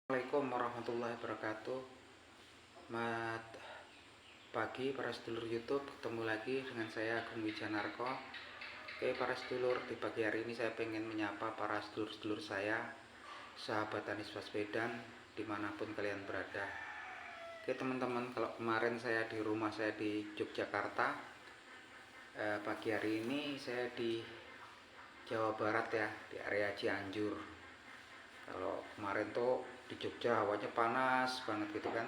Assalamualaikum warahmatullahi wabarakatuh. Selamat pagi para sedulur YouTube, ketemu lagi dengan saya Agung Wijanarko. Oke para sedulur, di pagi hari ini saya pengen menyapa para sedulur-sedulur saya, sahabat Anies Baswedan, dimanapun kalian berada. Oke teman-teman, kalau kemarin saya di rumah saya di Yogyakarta, pagi hari ini saya di Jawa Barat ya, di area Cianjur. Kalau kemarin tuh di Jogja hawanya panas banget gitu kan.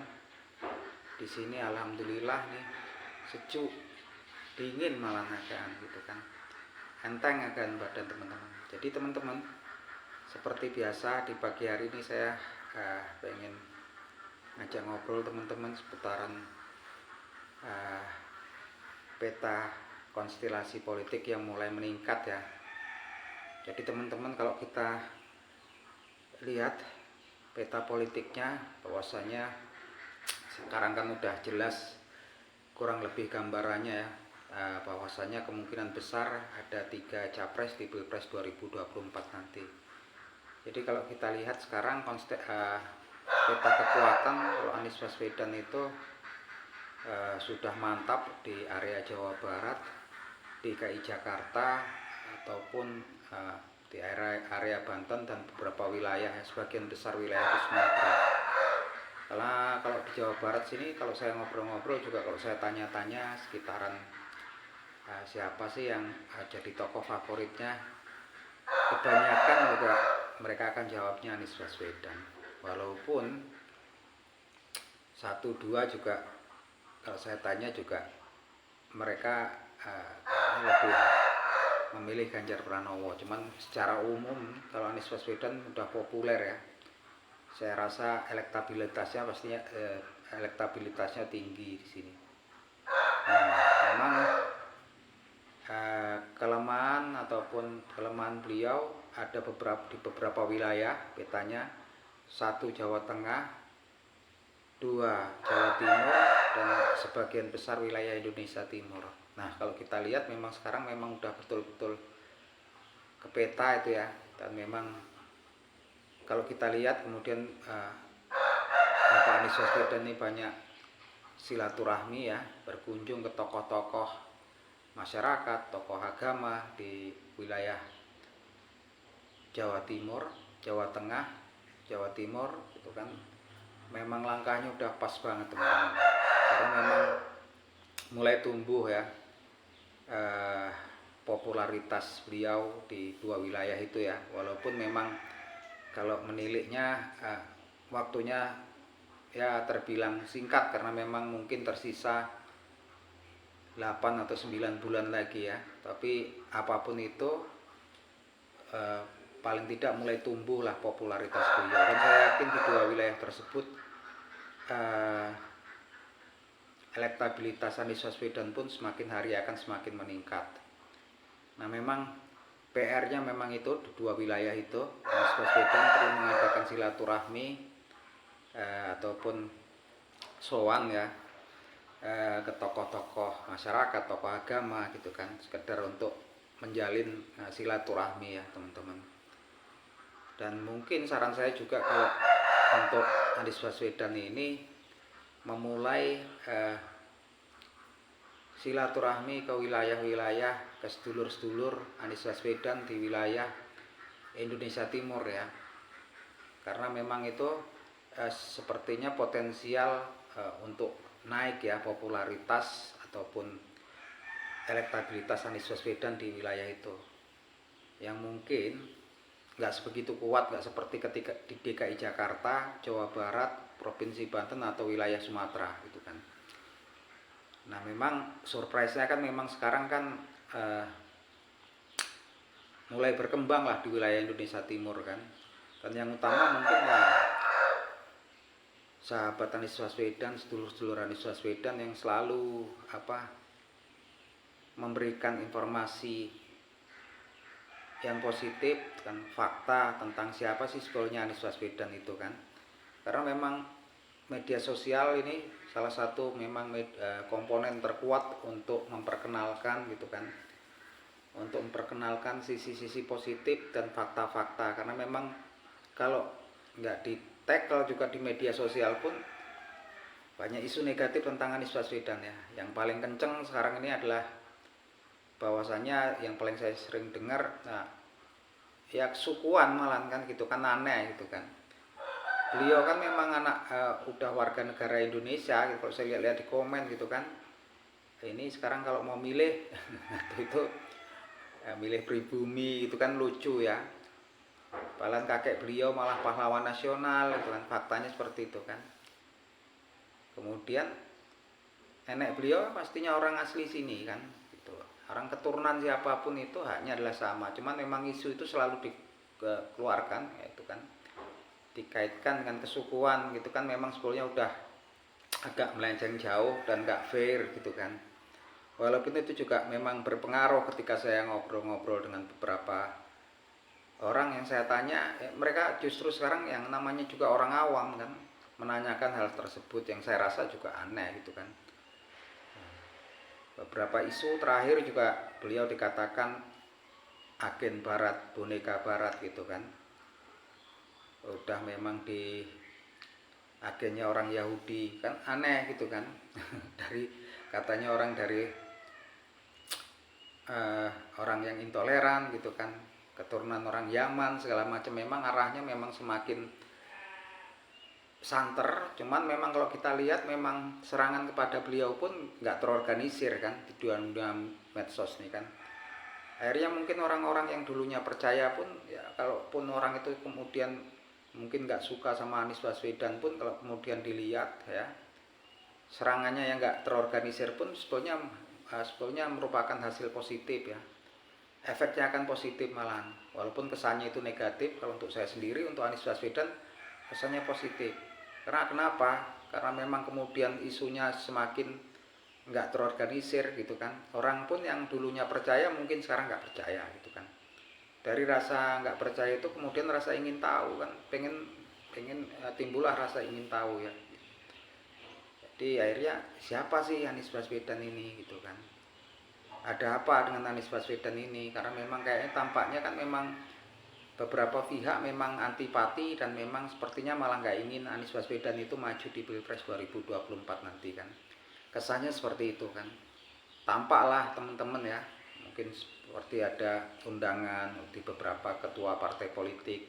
Di sini alhamdulillah nih sejuk, dingin malah akan gitu kan. Enteng akan badan teman-teman. Jadi teman-teman, seperti biasa di pagi hari ini saya pengen ngajak ngobrol teman-teman seputaran peta konstelasi politik yang mulai meningkat ya. Jadi teman-teman, kalau kita lihat peta politiknya, bahwasanya sekarang kan udah jelas kurang lebih gambarannya ya, bahwasanya kemungkinan besar ada 3 capres di Pilpres 2024 nanti. Jadi kalau kita lihat sekarang peta kekuatan, kalau Anies Baswedan itu sudah mantap di area Jawa Barat, DKI Jakarta, ataupun di area Banten dan beberapa wilayah, sebagian besar wilayah di Sumatera. Karena kalau di Jawa Barat sini, kalau saya ngobrol-ngobrol juga, kalau saya tanya-tanya sekitaran siapa sih yang jadi tokoh favoritnya, kebanyakan juga mereka akan jawabnya Anies Baswedan. Walaupun 1-2 juga kalau saya tanya juga mereka lebih memilih Ganjar Pranowo. Cuman secara umum kalau Anies Baswedan udah populer ya, saya rasa elektabilitasnya tinggi di sini. Nah, memang kelemahan beliau ada di beberapa wilayah petanya. 1 Jawa Tengah, 2 Jawa Timur, dan sebagian besar wilayah Indonesia Timur. Nah kalau kita lihat memang sekarang memang udah betul-betul ke peta itu ya. Dan memang kalau kita lihat kemudian Bapak Anies Baswedan ini banyak silaturahmi ya, berkunjung ke tokoh-tokoh masyarakat, tokoh agama di wilayah Jawa Timur, Jawa Tengah, Jawa Timur itu kan. Memang langkahnya udah pas banget teman-teman, karena memang mulai tumbuh ya popularitas beliau di 2 wilayah itu ya. Walaupun memang kalau meniliknya waktunya ya terbilang singkat, karena memang mungkin tersisa 8 atau 9 bulan lagi ya. Tapi apapun itu paling tidak mulai tumbuh lah popularitas beliau. Dan saya yakin di 2 wilayah tersebut elektabilitas Anies Baswedan pun semakin hari akan semakin meningkat. Nah memang PR-nya memang itu di 2 wilayah itu. Anies Baswedan perlu mengadakan silaturahmi ataupun sowan ya ke tokoh-tokoh masyarakat, tokoh agama gitu kan, sekedar untuk menjalin silaturahmi ya teman-teman. Dan mungkin saran saya juga kalau untuk Anies Baswedan ini memulai silaturahmi ke wilayah-wilayah, ke sedulur-sedulur Anies Baswedan di wilayah Indonesia Timur ya. Karena memang itu sepertinya potensial untuk naik ya popularitas ataupun elektabilitas Anies Baswedan di wilayah itu, yang mungkin nggak sebegitu kuat, nggak seperti ketika di DKI Jakarta, Jawa Barat, Provinsi Banten atau wilayah Sumatera gitu kan. Nah memang surprise-nya kan memang sekarang kan mulai berkembang lah di wilayah Indonesia Timur kan. Dan yang utama mungkin ya sahabat Anies Baswedan, sedulur-sedulur Anies Baswedan yang selalu memberikan informasi yang positif kan, fakta tentang siapa sih sebetulnya Anies Baswedan itu kan. Karena memang media sosial ini salah satu memang komponen terkuat untuk memperkenalkan gitu kan, untuk memperkenalkan sisi-sisi positif dan fakta-fakta. Karena memang kalau nggak di tackle juga di media sosial pun banyak isu negatif tentang Anies Baswedan ya. Yang paling kenceng sekarang ini adalah bahwasannya yang paling saya sering dengar, nah, ya kesukuan malah kan gitu kan, aneh gitu kan. Beliau kan memang udah warga negara Indonesia gitu, kalau saya lihat-lihat di komen gitu kan. Ini sekarang kalau mau milih itu ya, milih pribumi itu kan lucu ya. Padahal kakek beliau malah pahlawan nasional gitu kan, faktanya seperti itu kan. Kemudian nenek beliau pastinya orang asli sini kan gitu. Orang keturunan siapapun itu haknya adalah sama, cuman memang isu itu selalu dikeluarkan yaitu kan dikaitkan dengan kesukuan gitu kan, memang sebetulnya udah agak melenceng jauh dan gak fair gitu kan. Walaupun itu juga memang berpengaruh ketika saya ngobrol-ngobrol dengan beberapa orang yang saya tanya, mereka justru sekarang yang namanya juga orang awam kan menanyakan hal tersebut, yang saya rasa juga aneh gitu kan. Beberapa isu terakhir juga beliau dikatakan agen barat, boneka barat gitu kan. Udah memang di agennya orang Yahudi kan, aneh gitu kan. Dari katanya orang dari orang yang intoleran gitu kan, keturunan orang Yaman segala macam, memang arahnya memang semakin santer. Cuman memang kalau kita lihat memang serangan kepada beliau pun nggak terorganisir kan di dunia medsos nih kan. Akhirnya mungkin orang-orang yang dulunya percaya pun ya, kalaupun orang itu kemudian mungkin nggak suka sama Anies Baswedan pun, kalau kemudian dilihat ya serangannya yang nggak terorganisir pun sebetulnya merupakan hasil positif ya. Efeknya akan positif malahan, walaupun kesannya itu negatif. Kalau untuk saya sendiri, untuk Anies Baswedan kesannya positif. Karena kenapa? Karena memang kemudian isunya semakin nggak terorganisir gitu kan. Orang pun yang dulunya percaya mungkin sekarang nggak percaya gitu kan. Dari rasa nggak percaya itu kemudian rasa ingin tahu kan, pengen timbullah rasa ingin tahu ya. Jadi akhirnya siapa sih Anies Baswedan ini gitu kan. Ada apa dengan Anies Baswedan ini? Karena memang kayaknya tampaknya kan memang beberapa pihak memang antipati dan memang sepertinya malah nggak ingin Anies Baswedan itu maju di Pilpres 2024 nanti kan. Kesannya seperti itu kan. Tampaklah teman-teman ya, mungkin seperti ada undangan di beberapa ketua partai politik,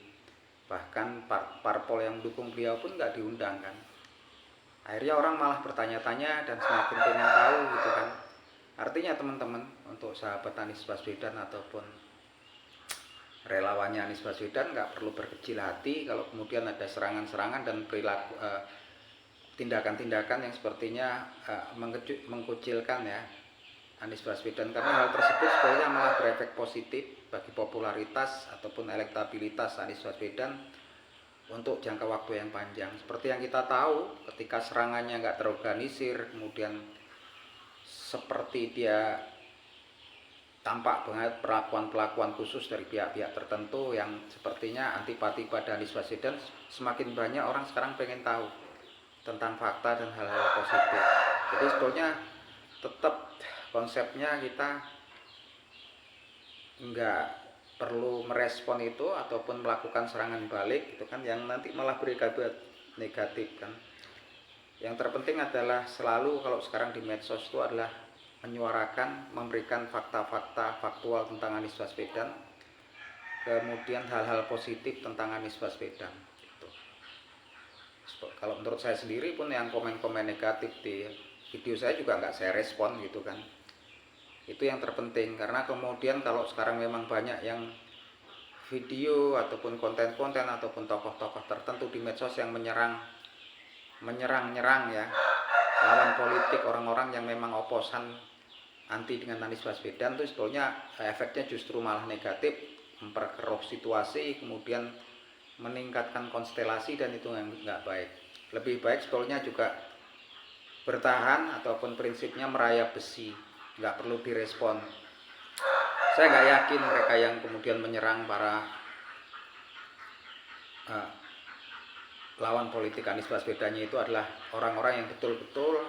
bahkan parpol yang mendukung beliau pun nggak diundang kan. Akhirnya orang malah bertanya-tanya dan semakin pengen tahu gitu kan. Artinya teman-teman, untuk sahabat Anies Baswedan ataupun relawannya Anies Baswedan nggak perlu berkecil hati kalau kemudian ada serangan-serangan dan perilaku tindakan-tindakan yang sepertinya mengkucilkan ya Anies Baswedan, karena hal tersebut sebenarnya malah berefek positif bagi popularitas ataupun elektabilitas Anies Baswedan untuk jangka waktu yang panjang. Seperti yang kita tahu, ketika serangannya nggak terorganisir, kemudian seperti dia tampak banget perlakuan khusus dari pihak-pihak tertentu yang sepertinya antipati pada Anies Baswedan, semakin banyak orang sekarang pengen tahu tentang fakta dan hal-hal positif. Jadi sebetulnya tetap konsepnya kita nggak perlu merespon itu ataupun melakukan serangan balik itu kan, yang nanti malah berakibat negatif kan. Yang terpenting adalah selalu kalau sekarang di medsos itu adalah menyuarakan, memberikan fakta-fakta faktual tentang Anies Baswedan, kemudian hal-hal positif tentang Anies Baswedan gitu. Kalau menurut saya sendiri pun yang komen-komen negatif di video saya juga nggak saya respon gitu kan. Itu yang terpenting, karena kemudian kalau sekarang memang banyak yang video ataupun konten-konten ataupun tokoh-tokoh tertentu di medsos yang menyerang ya lawan politik, orang-orang yang memang oposan anti dengan Anies Baswedan, itu sebetulnya efeknya justru malah negatif, memperkeruh situasi, kemudian meningkatkan konstelasi, dan itu yang nggak baik. Lebih baik sebetulnya juga bertahan ataupun prinsipnya merayap besi, nggak perlu direspon. Saya nggak yakin mereka yang kemudian menyerang para lawan politik Anies Baswedannya itu adalah orang-orang yang betul-betul